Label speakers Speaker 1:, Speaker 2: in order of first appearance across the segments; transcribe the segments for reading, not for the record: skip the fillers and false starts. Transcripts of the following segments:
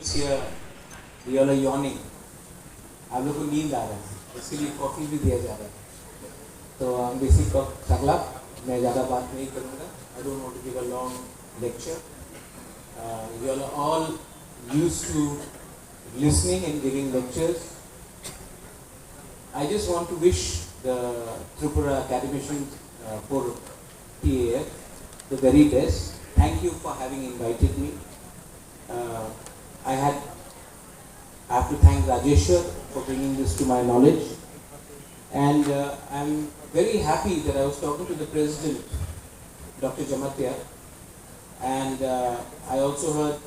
Speaker 1: Here, we all are yawning. आप लोग को नींद आ रहा है, इसके लिए कॉफ़ी भी दिया जा रहा है. तो बेसिक तगला मैं ज़्यादा बात नहीं करूँगा. I don't want to give a long lecture. You all are all used to listening and giving lectures. I just want to wish the Tripura academicians for TAF the very best. Thank you for having invited me. I have to thank Rajeshwar for bringing this to my knowledge, and I'm very happy that I was talking to the president, Dr. Jamatia, and I also heard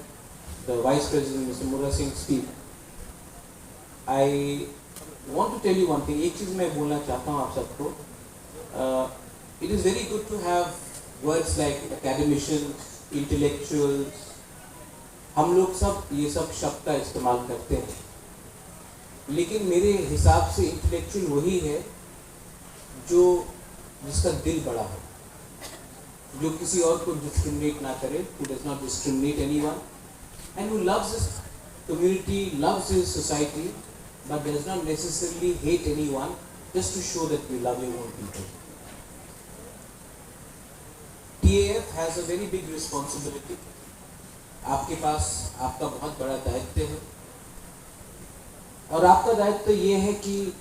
Speaker 1: the vice president, Mr. Mura Singh, speak. I want to tell you one thing. एक चीज़ मैं बोलना चाहता हूँ आप सबको. It is very good to have words like academicians, intellectuals. हम लोग सब ये सब शब्द का इस्तेमाल करते हैं, लेकिन मेरे हिसाब से इंटेलेक्चुअल वही है जो जिसका दिल बड़ा हो, जो किसी और को डिस्क्रिमिनेट ना करे, who does not discriminate anyone, and who loves his community, loves his society, but does not necessarily hate anyone just to show that we love your own people. TAF has a very big responsibility. आपके पास आपका बहुत बड़ा दायित्व है, और आपका दायित्व ये है कि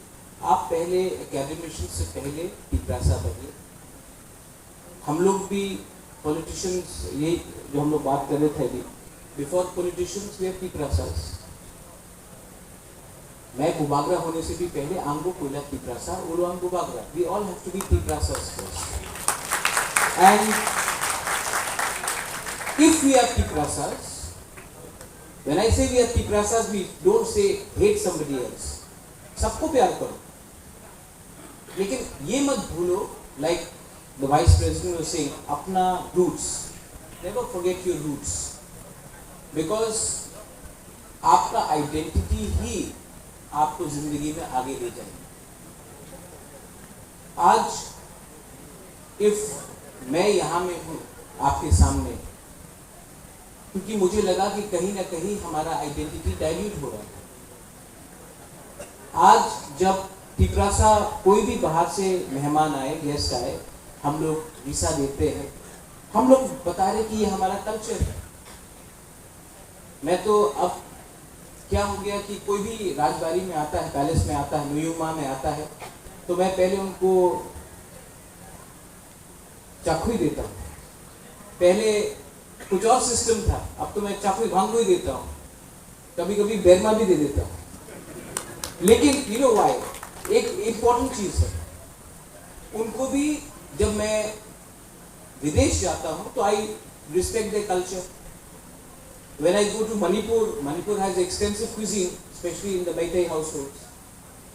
Speaker 1: आप पहले एकेडमिशियन से पहले पिपरासा बनिए. हम लोग भी पॉलिटिशियंस, ये जो हम लोग बात कर रहे थे अभी, बिफोर पॉलिटिशियंस वी आर पिपरासास. मैं बुबागरा होने से भी पहले आंगो कोयला पिपरासा, उलोंग बुबागरा, we all have to be पिपरासास first. And if we are Piprasas, when I say we are Piprasas, we don't say hate somebody else. सबको प्यार करो, लेकिन ये मत भूलो, like the vice president was saying, अपना roots. Never forget your roots, because आपका identity ही आपको जिंदगी में आगे ले जाएगी. आज if मैं यहाँ में हूँ आपके सामने, क्योंकि मुझे लगा कि कहीं ना कहीं हमारा आइडेंटिटी डाइल्यूट हो रहा है. आज जब पिपरासा कोई भी बाहर से मेहमान आए, गेस्ट आए, हम लोग वीसा देते हैं, हम लोग बता रहे कि ये हमारा कल्चर है. मैं तो अब क्या हो गया कि कोई भी राजबाड़ी में आता है, पैलेस में आता है, न्यूमा में आता है, तो मैं पहले उनको चाकू ही देता हूँ. पहले कुछ और सिस्टम था, अब तो मैं चाकू भांगो ही देता हूँ, कभी कभी बैरमा भी दे देता हूँ. लेकिन यू नो व्हाई, एक इम्पोर्टेंट चीज है, उनको भी जब मैं विदेश जाता हूँ तो I respect their culture. When I go to Manipur, Manipur has extensive cuisine, specially in the Meitei households.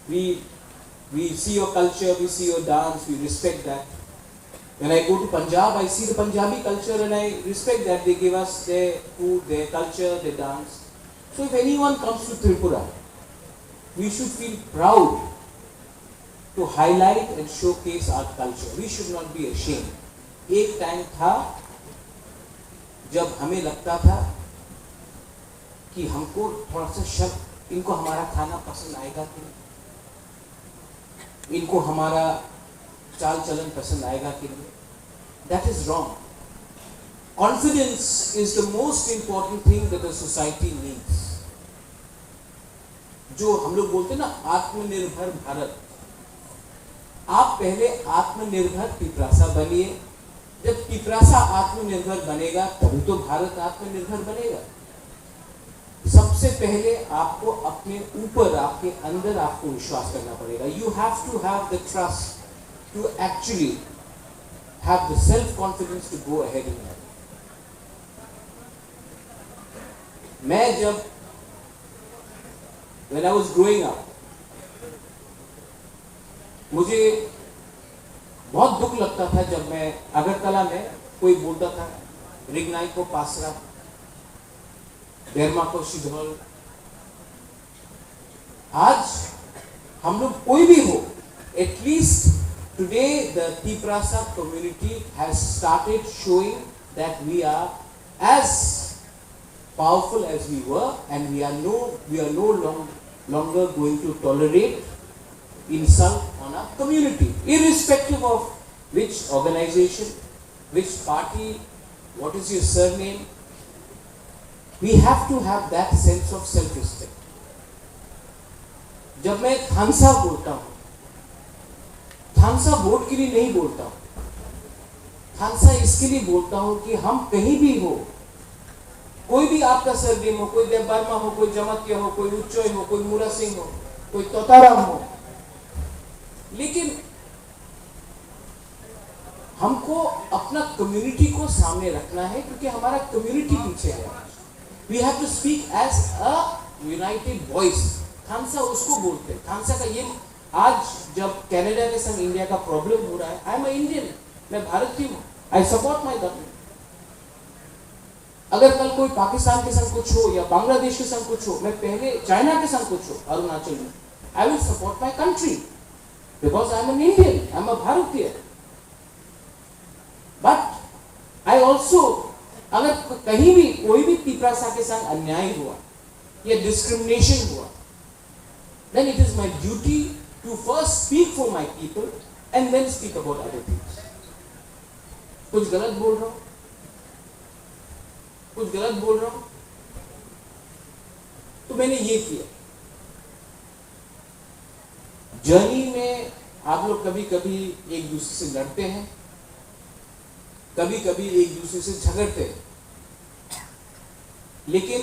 Speaker 1: we see your culture, we see your dance, we respect that. When I go to Punjab, I see the Punjabi culture and I respect that. They give us their food, their culture, their dance. So if anyone comes to Tripura, we should feel proud to highlight and showcase our culture. We should not be ashamed. एक time था जब हमें लगता था कि हमको थोड़ा सा शक, इनको हमारा खाना पसंद आएगा कि नहीं, इनको हमारा चाल चलन पसंद आएगा कि नहीं. That is wrong. Confidence is the most important thing that a society needs. जो हम लोग बोलते हैं ना, आत्मनिर्भर भारत. आप पहले आत्मनिर्भर पिपरासा बनिए. जब पिपरासा आत्मनिर्भर बनेगा तभी तो भारत आत्मनिर्भर बनेगा. सबसे पहले आपको अपने ऊपर, आपके अंदर आपको विश्वास करना पड़ेगा. You have to have the trust to actually have the self-confidence to go ahead in life. मैं जब when I was growing up, मुझे बहुत दुख लगता था जब मैं अगरतला में कोई बोलता था रिगनाई को पासरा, बैरमा को शिधौल. आज हम लोग कोई भी हो, at least today the Piprasa community has started showing that we are as powerful as we were, and we are no longer going to tolerate insult on our community, irrespective of which organization, which party, what is your surname. We have to have that sense of self-respect. जब मैं थानसा बोलता हूं, थानसा vote के लिए नहीं बोलता हूं, थानसा इसके लिए बोलता हूं कि हम कहीं भी हो, कोई भी आपका सरनेम हो, कोई देव वर्मा हो, कोई जमातिया हो, कोई उच्चोय हो, कोई मूरा सिंह हो, कोई तोताराम हो, लेकिन हमको अपना कम्युनिटी को सामने रखना है, क्योंकि हमारा कम्युनिटी पीछे है. We have to speak as a united voice. थानसा उसको बोलते हैं. थानसा का ये, आज जब कनाडा के संग इंडिया का प्रॉब्लम हो रहा है, आई एम अ इंडियन, मैं भारतीय हूं, आई सपोर्ट माई गवर्नमेंट. अगर कल कोई पाकिस्तान के संग कुछ हो या बांग्लादेश के संग कुछ हो, मैं पहले चाइना के संग कुछ हो, अरुणाचल में, I will support my country because I am an Indian, I am a भारतीय. बट आई ऑल्सो, अगर कहीं भी कोई भी तिपरासा के संग अन्याय हुआ या डिस्क्रिमिनेशन हुआ, then it is my duty to first speak for my people and then speak about other things. कुछ गलत बोल रहा हूं, तो मैंने ये किया. जर्नी में आप लोग कभी कभी एक दूसरे से लड़ते हैं, कभी कभी एक दूसरे से झगड़ते हैं, लेकिन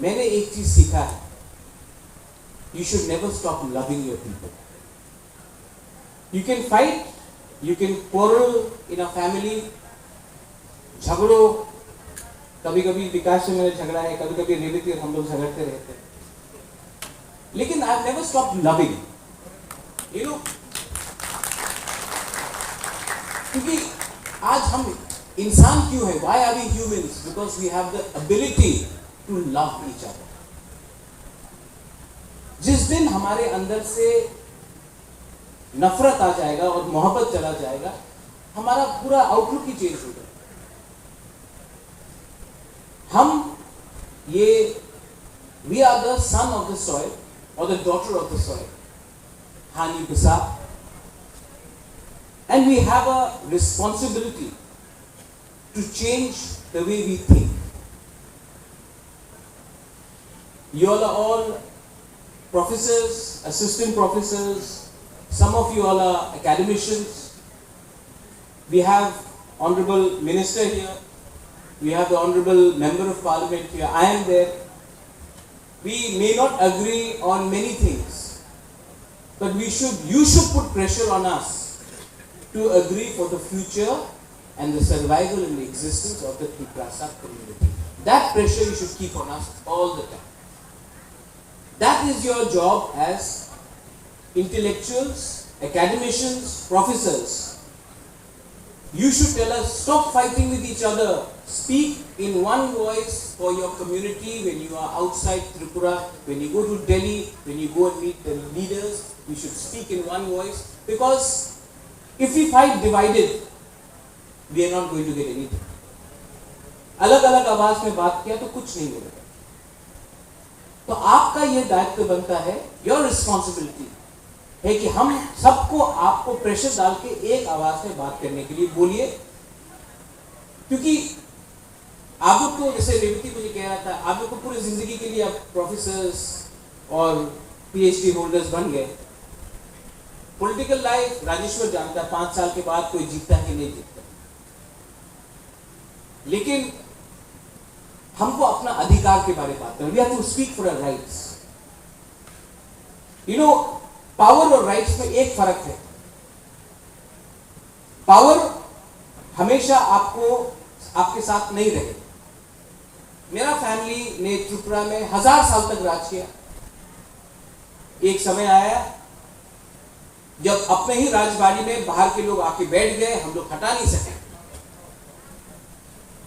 Speaker 1: मैंने एक चीज सीखा है, you should never stop loving your people. You can fight, you can quarrel in a family, झगड़ो, कभी कभी विकास से मैंने झगड़ा है, कभी कभी रेवती और हम लोग झगड़ते रहते हैं, लेकिन I've never stopped loving. You know, क्योंकि आज हम इंसान क्यों है? Why are we humans? Because we have the ability to love each other. जिस दिन हमारे अंदर से नफरत आ जाएगा और मोहब्बत चला जाएगा, हमारा पूरा आउटलुक ही चेंज हो जाएगा. हम ये, we are the son of the soil or the daughter of the soil, Hani Bisa, and we have a responsibility to change the way we think. You all are all professors, assistant professors, some of you all are academicians. We have honorable minister here, we have the honorable member of parliament here, I am there. We may not agree on many things, but you should put pressure on us to agree for the future and the survival and the existence of the Tiprasa community. That pressure you should keep on us all the time. That is your job as intellectuals, academicians, professors. You should tell us, stop fighting with each other. Speak in one voice for your community when you are outside Tripura, when you go to Delhi, when you go and meet the leaders. We should speak in one voice, because if we fight divided, we are not going to get anything. अलग अलग आवाज में बात किया तो कुछ नहीं मिलेगा. तो आपका यह दायित्व बनता है, योर रिस्पॉन्सिबिलिटी है कि हम सबको, आपको प्रेशर डाल के एक आवाज में बात करने के लिए बोलिए. क्योंकि आप लोग तो, जैसे रेवती मुझे कह रहा था, आप लोग को पूरी जिंदगी के लिए आप प्रोफेसर्स और पीएचडी होल्डर्स बन गए. पॉलिटिकल लाइफ राजेश्वर जानता है, 5 साल के बाद कोई जीतता है कि नहीं जीतता, लेकिन हमको अपना अधिकार के बारे में बात करना. We have to speak for our rights. You know, power और राइट्स में एक फर्क है. पावर हमेशा आपके साथ नहीं रहे. मेरा फैमिली ने त्रिपुरा में 1000 साल तक राज किया. एक समय आया जब अपने ही राजबाड़ी में बाहर के लोग आके बैठ गए, हम लोग हटा नहीं सके.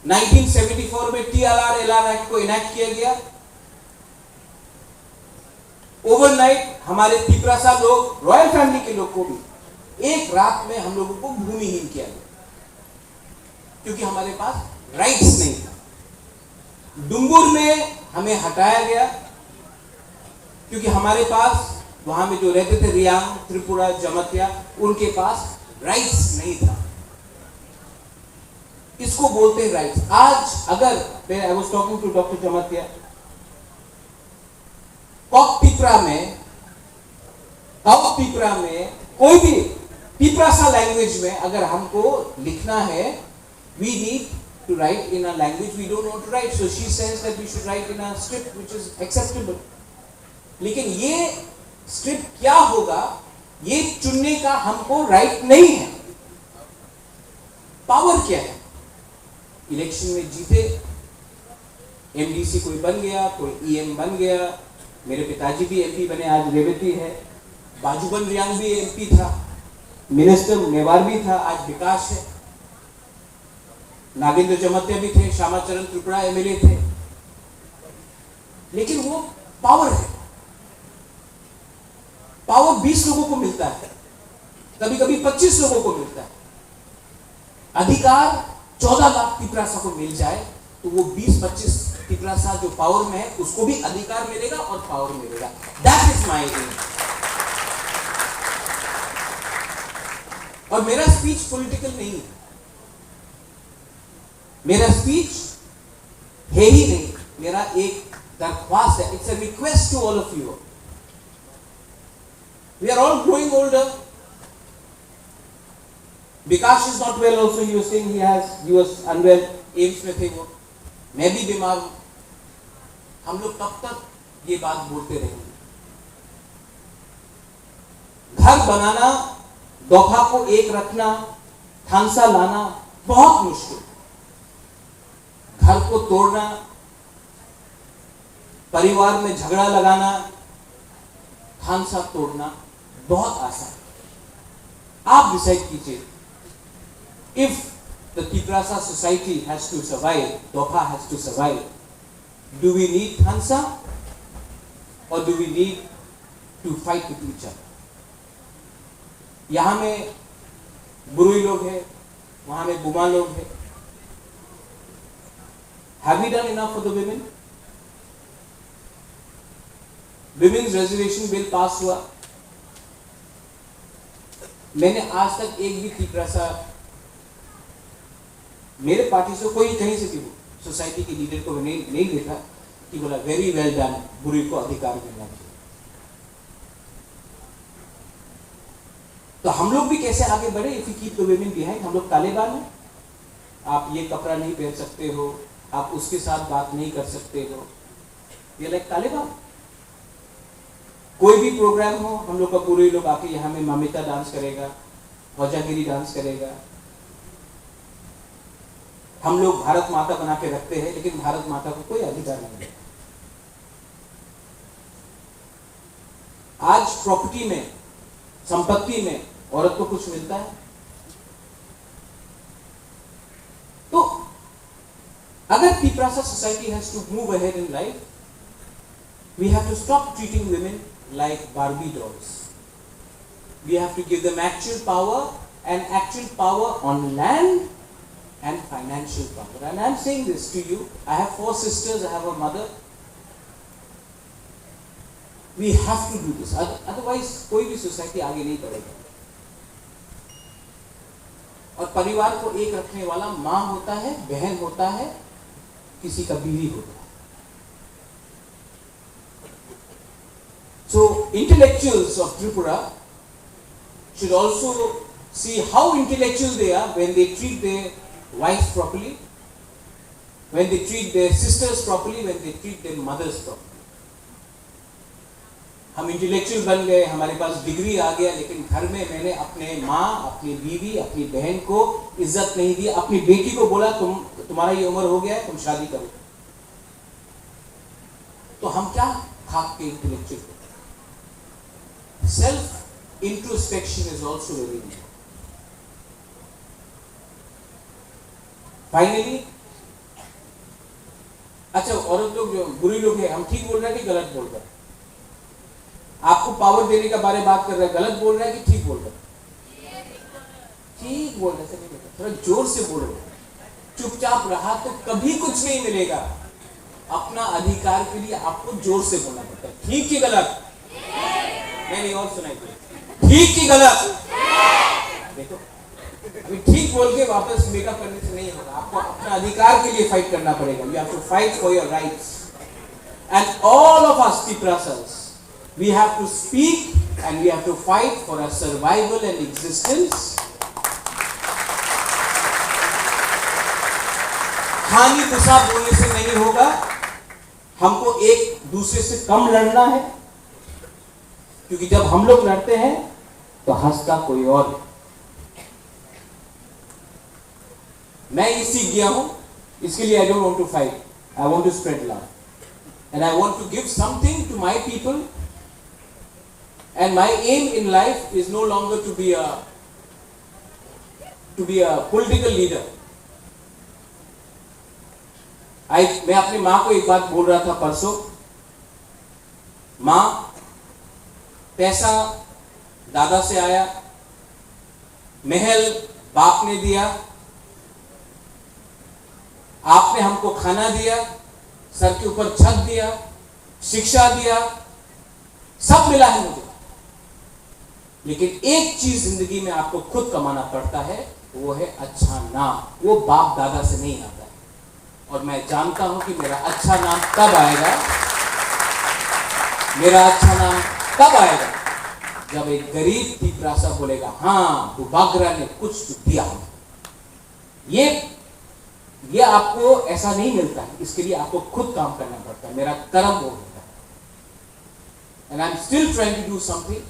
Speaker 1: 1974 में TRR LR एक्ट को इनैक्ट किया गया. ओवरनाइट हमारे तिपरासा लोग, रॉयल फैमिली के लोग को भी एक रात में हम लोगों को भूमिहीन किया गया, क्योंकि हमारे पास राइट्स नहीं था. डुम्बुर में हमें हटाया गया क्योंकि हमारे पास वहां में जो रहते थे रियांग, त्रिपुरा, जमतिया, उनके पास राइट्स नहीं था। इसको बोलते हैं राइट्स। आज अगर I was talking to doctor Jamatia, कॉक पिपरा में कोई भी पिपरासा लैंग्वेज में अगर हमको लिखना है, we need to write in a language we don't know to write. So she says that we should write in a script which is acceptable. लेकिन ये स्क्रिप्ट क्या होगा ये चुनने का हमको राइट नहीं है। पावर क्या है? इलेक्शन में जीते, एमडीसी कोई बन गया, कोई ईएम बन गया, मेरे पिताजी भी एमपी बने, आज रेवती है, बाजूबन रियांग भी एमपी था, मिनिस्टर मेवार भी था, आज विकास है, नागेंद्र जमतिया भी थे, श्यामाचरण त्रिपुरा एमएलए थे। लेकिन वो पावर है, पावर 20 लोगों को मिलता है, कभी कभी 25 लोगों को मिलता है। अधिकार 14 लाख पिपरासा को मिल जाए तो वो 20-25 पिपरासा जो पावर में है उसको भी अधिकार मिलेगा और पावर मिलेगा। That is my aim. और मेरा स्पीच पॉलिटिकल नहीं है, मेरा स्पीच है ही नहीं, मेरा एक दरख्वास्त है, it's a request to all of you. We are all growing older. Vikas is not well also, you saying he was unwell, AIIMS में थे वो, मैं भी बीमार हूं। हम लोग कब तक ये बात बोलते रहेंगे? घर बनाना, दोफा को एक रखना, थानसा लाना बहुत मुश्किल। घर को तोड़ना, परिवार में झगड़ा लगाना, थानसा तोड़ना बहुत आसान। आप डिसाइड कीजिए। If the Tiprasa society has to survive, दोफा has to survive, do we need थानसा और do we need to fight with each other? यहां में बुरुई लोग हैं, वहां में बुमा लोग हैं। Have we done enough for the women? Women's reservation bill पास हुआ। मैंने आज तक एक भी तिपरासा, मेरे पार्टी से कोई कहीं से भी सोसाइटी के लीडर को नहीं देखा कि बोला वेरी वेल डन, बुरी को अधिकार मिलना चाहिए। तो हम लोग भी कैसे आगे बढ़े? If you keep the women behind. हम लोग तालिबान हैं, आप ये कपड़ा नहीं पहन सकते हो, आप उसके साथ बात नहीं कर सकते हो, ये लाइक तालिबान। कोई भी प्रोग्राम हो, हम लोग का पूरे लोग आके यहाँ में ममिता डांस करेगा, हौजागिरी डांस करेगा। हम लोग भारत माता बना के रखते हैं, लेकिन भारत माता को कोई अधिकार नहीं है। आज प्रॉपर्टी में, संपत्ति में औरत को कुछ मिलता है? तो अगर Tiprasa society has to move ahead in life, we have to stop treating women like Barbie dolls. We have to give them actual power on land and financial power. And I'm saying this to you. I have 4 sisters, I have a mother. We have to do this. Otherwise, कोई भी society आगे नहीं बढ़ेगा। और परिवार को एक रखने वाला माँ होता है, बहन होता है, किसी का बीवी होता है। So intellectuals of Tripura should also see how intellectual they are when they treat their wives properly, when they treat their sisters properly, when they treat their mothers properly. हम इंटेलेक्चुअल बन गए, हमारे पास डिग्री आ गया, लेकिन घर में मैंने अपने माँ, अपनी बीवी, अपनी बहन को इज्जत नहीं दी। अपनी बेटी को बोला तुम्हारा ये उम्र हो गया है, तुम शादी करो। तो हम क्या खाक के intellectual? Self introspection is also very important. Finally, अच्छा औरत लोग जो बुरी लोग हैं, हम ठीक बोल रहे हैं कि गलत बोल रहे हैं? आपको पावर देने का बारे बात कर रहा है, गलत बोल रहा है कि ठीक बोल रहा है? ठीक बोल रहे हैं, थोड़ा जोर से बोलो। चुपचाप रहा तो कभी कुछ नहीं मिलेगा। अपना अधिकार के लिए आपको जोर से बोलना पड़ता है। ठीक की गलत? नहीं और सुनाई दे। ठीक की गलत? देखो अभी ठीक बोल के वापस मेकअप करने से नहीं होगा, आपको अपना अधिकार के लिए फाइट करना पड़ेगा। You have to fight for your rights and all of us Tiprasas, we have to speak and we have to fight for our survival and existence. हानि पेशाब बोलने से नहीं होगा, हमको एक दूसरे से कम लड़ना है, क्योंकि जब हम लोग लड़ते हैं तो हंसता कोई और। मैं ये सीख गया हूं, इसके लिए I don't want to fight, I want to spread love and I want to give something to my people, and my aim in life is no longer to be a political leader. मैं अपनी माँ को एक बात बोल रहा था परसों, माँ पैसा दादा से आया, महल बाप ने दिया, आपने हमको खाना दिया, सर के ऊपर छत दिया, शिक्षा दिया, सब मिला है मुझे, लेकिन एक चीज जिंदगी में आपको खुद कमाना पड़ता है, वो है अच्छा नाम। वो बाप दादा से नहीं आता है, और मैं जानता हूं कि मेरा अच्छा नाम तब आएगा, मेरा अच्छा नाम तब आएगा जब एक गरीब Tiprasa बोलेगा हाँ बागरा ने कुछ तो दिया। ये आपको ऐसा नहीं मिलता है, इसके लिए आपको खुद काम करना पड़ता है। मेरा कर्म वो होता है, and I'm still trying to do something.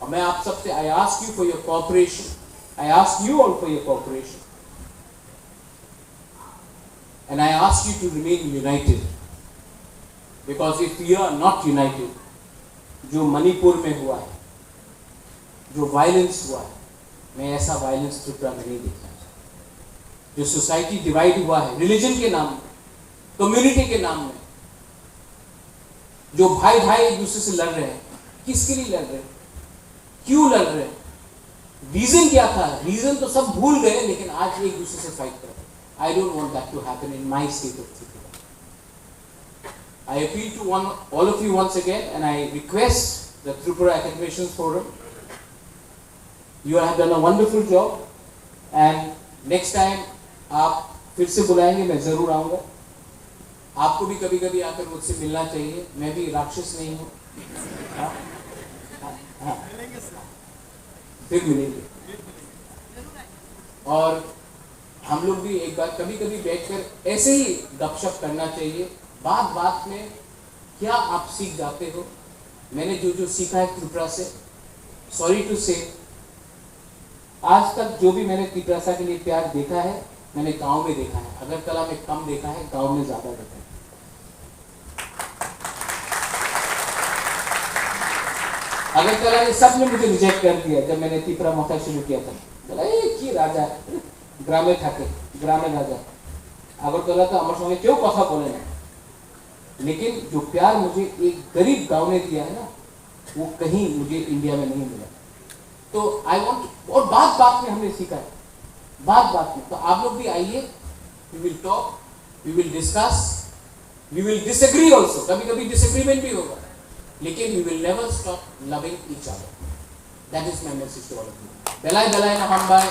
Speaker 1: और मैं आप सबसे I ask you for your cooperation, I ask you all for your cooperation, and I ask you to remain united, because if we are not united, जो मणिपुर में हुआ है, जो violence हुआ है, मैं ऐसा वायलेंस त्रिपुरा में नहीं देखा। जो सोसाइटी डिवाइड हुआ है रिलीजन के नाम में, कम्युनिटी के नाम में, जो भाई भाई एक दूसरे से लड़ रहे हैं, किसके लिए लड़ रहे हैं, क्यों लड़ रहे हैं, रीजन क्या था? रीजन तो सब भूल गए, लेकिन आज एक दूसरे से फाइट कर रहे हैं। I don't want that to happen in my state of Tripura. I appeal to all of you once again, and I request the Tripura Academicians Forum. You have done a wonderful job, and next time आप फिर से बुलाएंगे, मैं जरूर आऊंगा। आपको भी कभी कभी आकर मुझसे मिलना चाहिए, मैं भी राक्षस नहीं हूँ। फिर मिलेंगे, और हम लोग भी एक बार कभी कभी बैठकर ऐसे ही गपशप करना चाहिए। बात बात में क्या आप सीख जाते हो? मैंने जो सीखा है त्रिपुरा से, सॉरी टू से, आज तक जो भी मैंने Tiprasa के लिए प्यार देखा है, मैंने गांव में देखा है। अगरतला में कम देखा है, गांव में ज्यादा देखा है। अगरतला में सब ने मुझे रिजेक्ट कर दिया जब मैंने Tripura मौका शुरू किया था। बोला कि राजा ग्रामे থাকে, ग्रामे राजा। अगरतला तो हमारे संगे क्यों कथा बोले ना, लेकिन जो प्यार मुझे एक गरीब गांव ने दिया है ना, वो कहीं मुझे इंडिया में नहीं मिला। तो आई वांट, और बात बात में हमने सीखा है, बात बात में। तो आप लोग भी आइए, we will talk, we will discuss, we will disagree also, कभी कभी डिसएग्रीमेंट भी होगा, लेकिन we will never stop loving each other. That is my message to all of you. बेलाय बेलाय ना हम बाय।